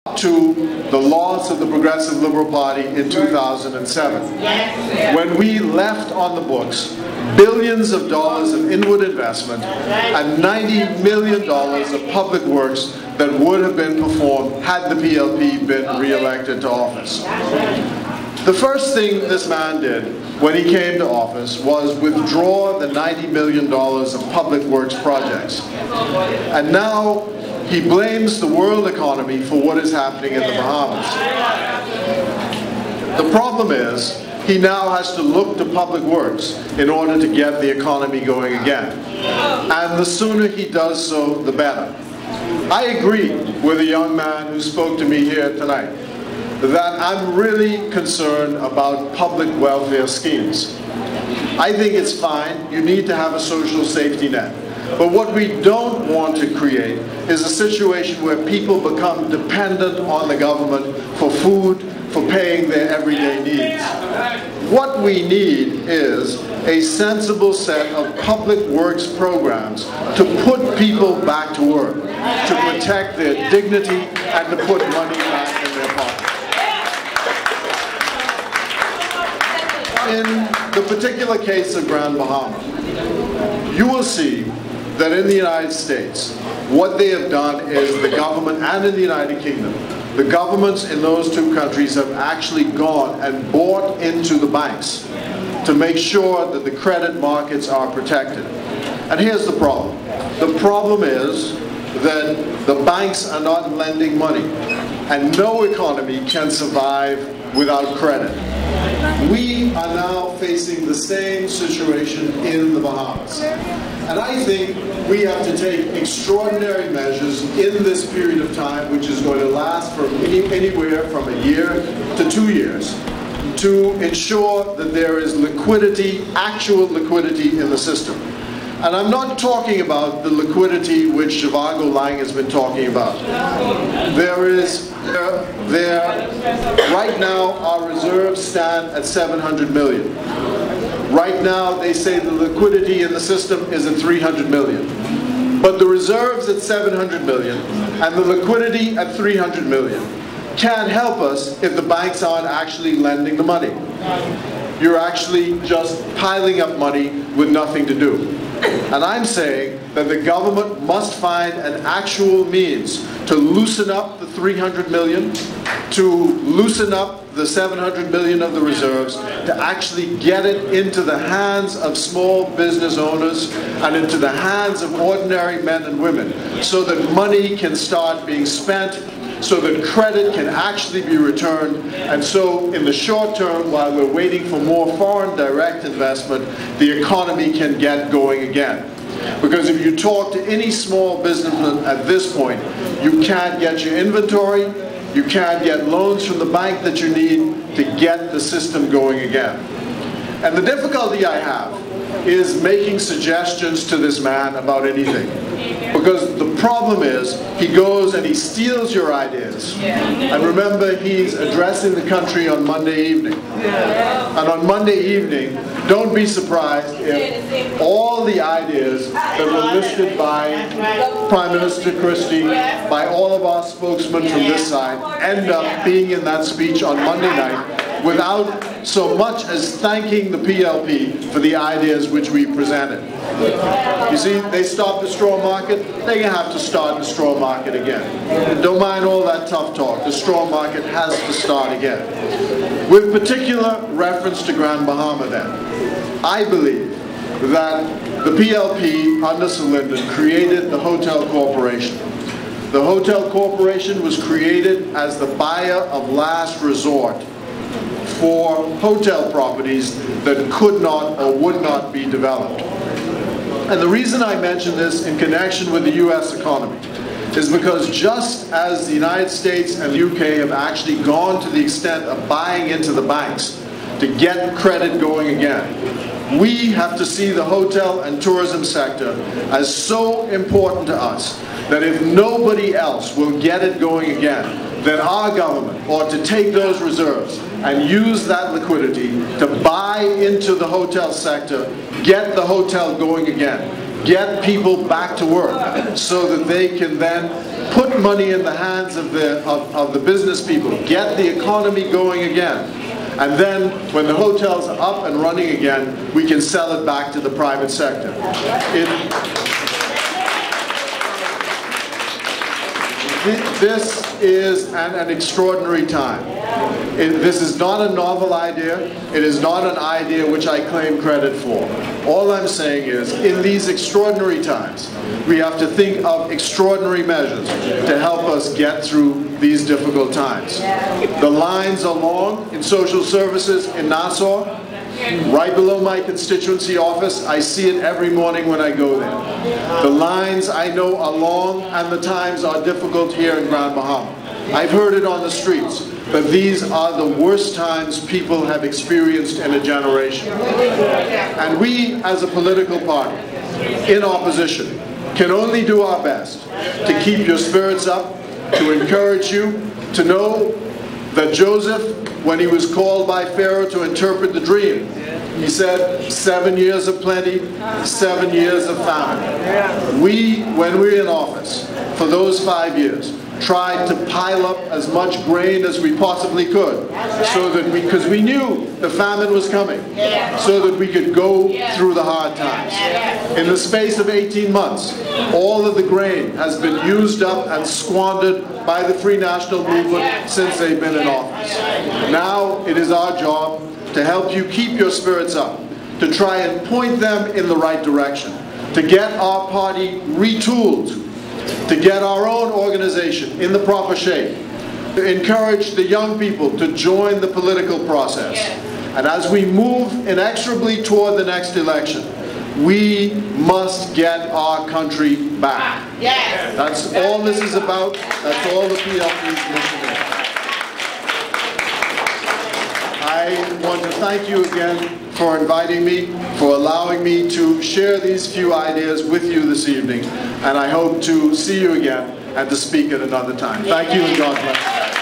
to the loss of the Progressive Liberal Party in 2007, when we left on the books billions of dollars of inward investment and $90 million of public works that would have been performed had the PLP been re-elected to office. The first thing this man did when he came to office was withdraw the $90 million of public works projects. And now he blames the world economy for what is happening in the Bahamas. The problem is, he now has to look to public works in order to get the economy going again. And the sooner he does so, the better. I agree with a young man who spoke to me here tonight that I'm really concerned about public welfare schemes. I think it's fine. You need to have a social safety net. But what we don't want to create is a situation where people become dependent on the government for food, for paying their everyday needs. What we need is a sensible set of public works programs to put people back to work, to protect their dignity, and to put money back in their pockets. In the particular case of Grand Bahama, you will see that in the United States, what they have done is the government, and in the United Kingdom, the governments in those two countries have actually gone and bought into the banks to make sure that the credit markets are protected. And here's the problem. The problem is that the banks are not lending money, and no economy can survive without credit. We are now facing the same situation in the Bahamas. And I think we have to take extraordinary measures in this period of time, which is going to last for anywhere from a year to 2 years, to ensure that there is liquidity, actual liquidity in the system. And I'm not talking about the liquidity which Zhivago Lang has been talking about. Right now, our reserves stand at 700 million. Right now, they say the liquidity in the system is at 300 million. But the reserves at 700 million and the liquidity at 300 million can't help us if the banks aren't actually lending the money. You're actually just piling up money with nothing to do. And I'm saying that the government must find an actual means to loosen up the 300 million, to loosen up the 700 million of the reserves, to actually get it into the hands of small business owners and into the hands of ordinary men and women, so that money can start being spent, so that credit can actually be returned, and so in the short term, while we're waiting for more foreign direct investment, the economy can get going again. Because if you talk to any small businessman at this point, you can't get your inventory, you can't get loans from the bank that you need to get the system going again. And the difficulty I have is making suggestions to this man about anything. Because the problem is, he goes and he steals your ideas. And remember, he's addressing the country on Monday evening. And on Monday evening, don't be surprised if all the ideas that were listed by Prime Minister Christie, by all of our spokesmen from this side, end up being in that speech on Monday night without so much as thanking the PLP for the ideas which we presented. You see, they stopped the straw market, they're going to have to start the straw market again. Don't mind all that tough talk, the straw market has to start again. With particular reference to Grand Bahama then, I believe that the PLP under Sir Lyndon created the Hotel Corporation. The Hotel Corporation was created as the buyer of last resort for hotel properties that could not or would not be developed. And the reason I mention this in connection with the US economy is because just as the United States and the UK have actually gone to the extent of buying into the banks to get credit going again, we have to see the hotel and tourism sector as so important to us that if nobody else will get it going again, then our government ought to take those reserves and use that liquidity to buy into the hotel sector, get the hotel going again, get people back to work so that they can then put money in the hands of the business people, get the economy going again. And then, when the hotels are up and running again, we can sell it back to the private sector. This is an extraordinary time. This is not a novel idea. It is not an idea which I claim credit for. All I'm saying is, in these extraordinary times, we have to think of extraordinary measures to help us get through these difficult times. The lines are long in social services in Nassau. Right below my constituency office, I see it every morning when I go there. The lines, I know, are long and the times are difficult here in Grand Bahama. I've heard it on the streets, but these are the worst times people have experienced in a generation. And we, as a political party, in opposition, can only do our best to keep your spirits up, to encourage you, to know that Joseph, when he was called by Pharaoh to interpret the dream, he said, 7 years of plenty, 7 years of famine. We, when we were in office, for those 5 years, tried to pile up as much grain as we possibly could, so that because we knew the famine was coming, so that we could go through the hard times. In the space of 18 months, all of the grain has been used up and squandered by the Free National Movement since they've been in office. Now it is our job to help you keep your spirits up, to try and point them in the right direction, to get our party retooled, to get our own organization in the proper shape, to encourage the young people to join the political process. And as we move inexorably toward the next election, we must get our country back. That's all this is about. That's all the PLP's mission is. I want to thank you again for inviting me, for allowing me to share these few ideas with you this evening, and I hope to see you again and to speak at another time. Thank you and God bless you.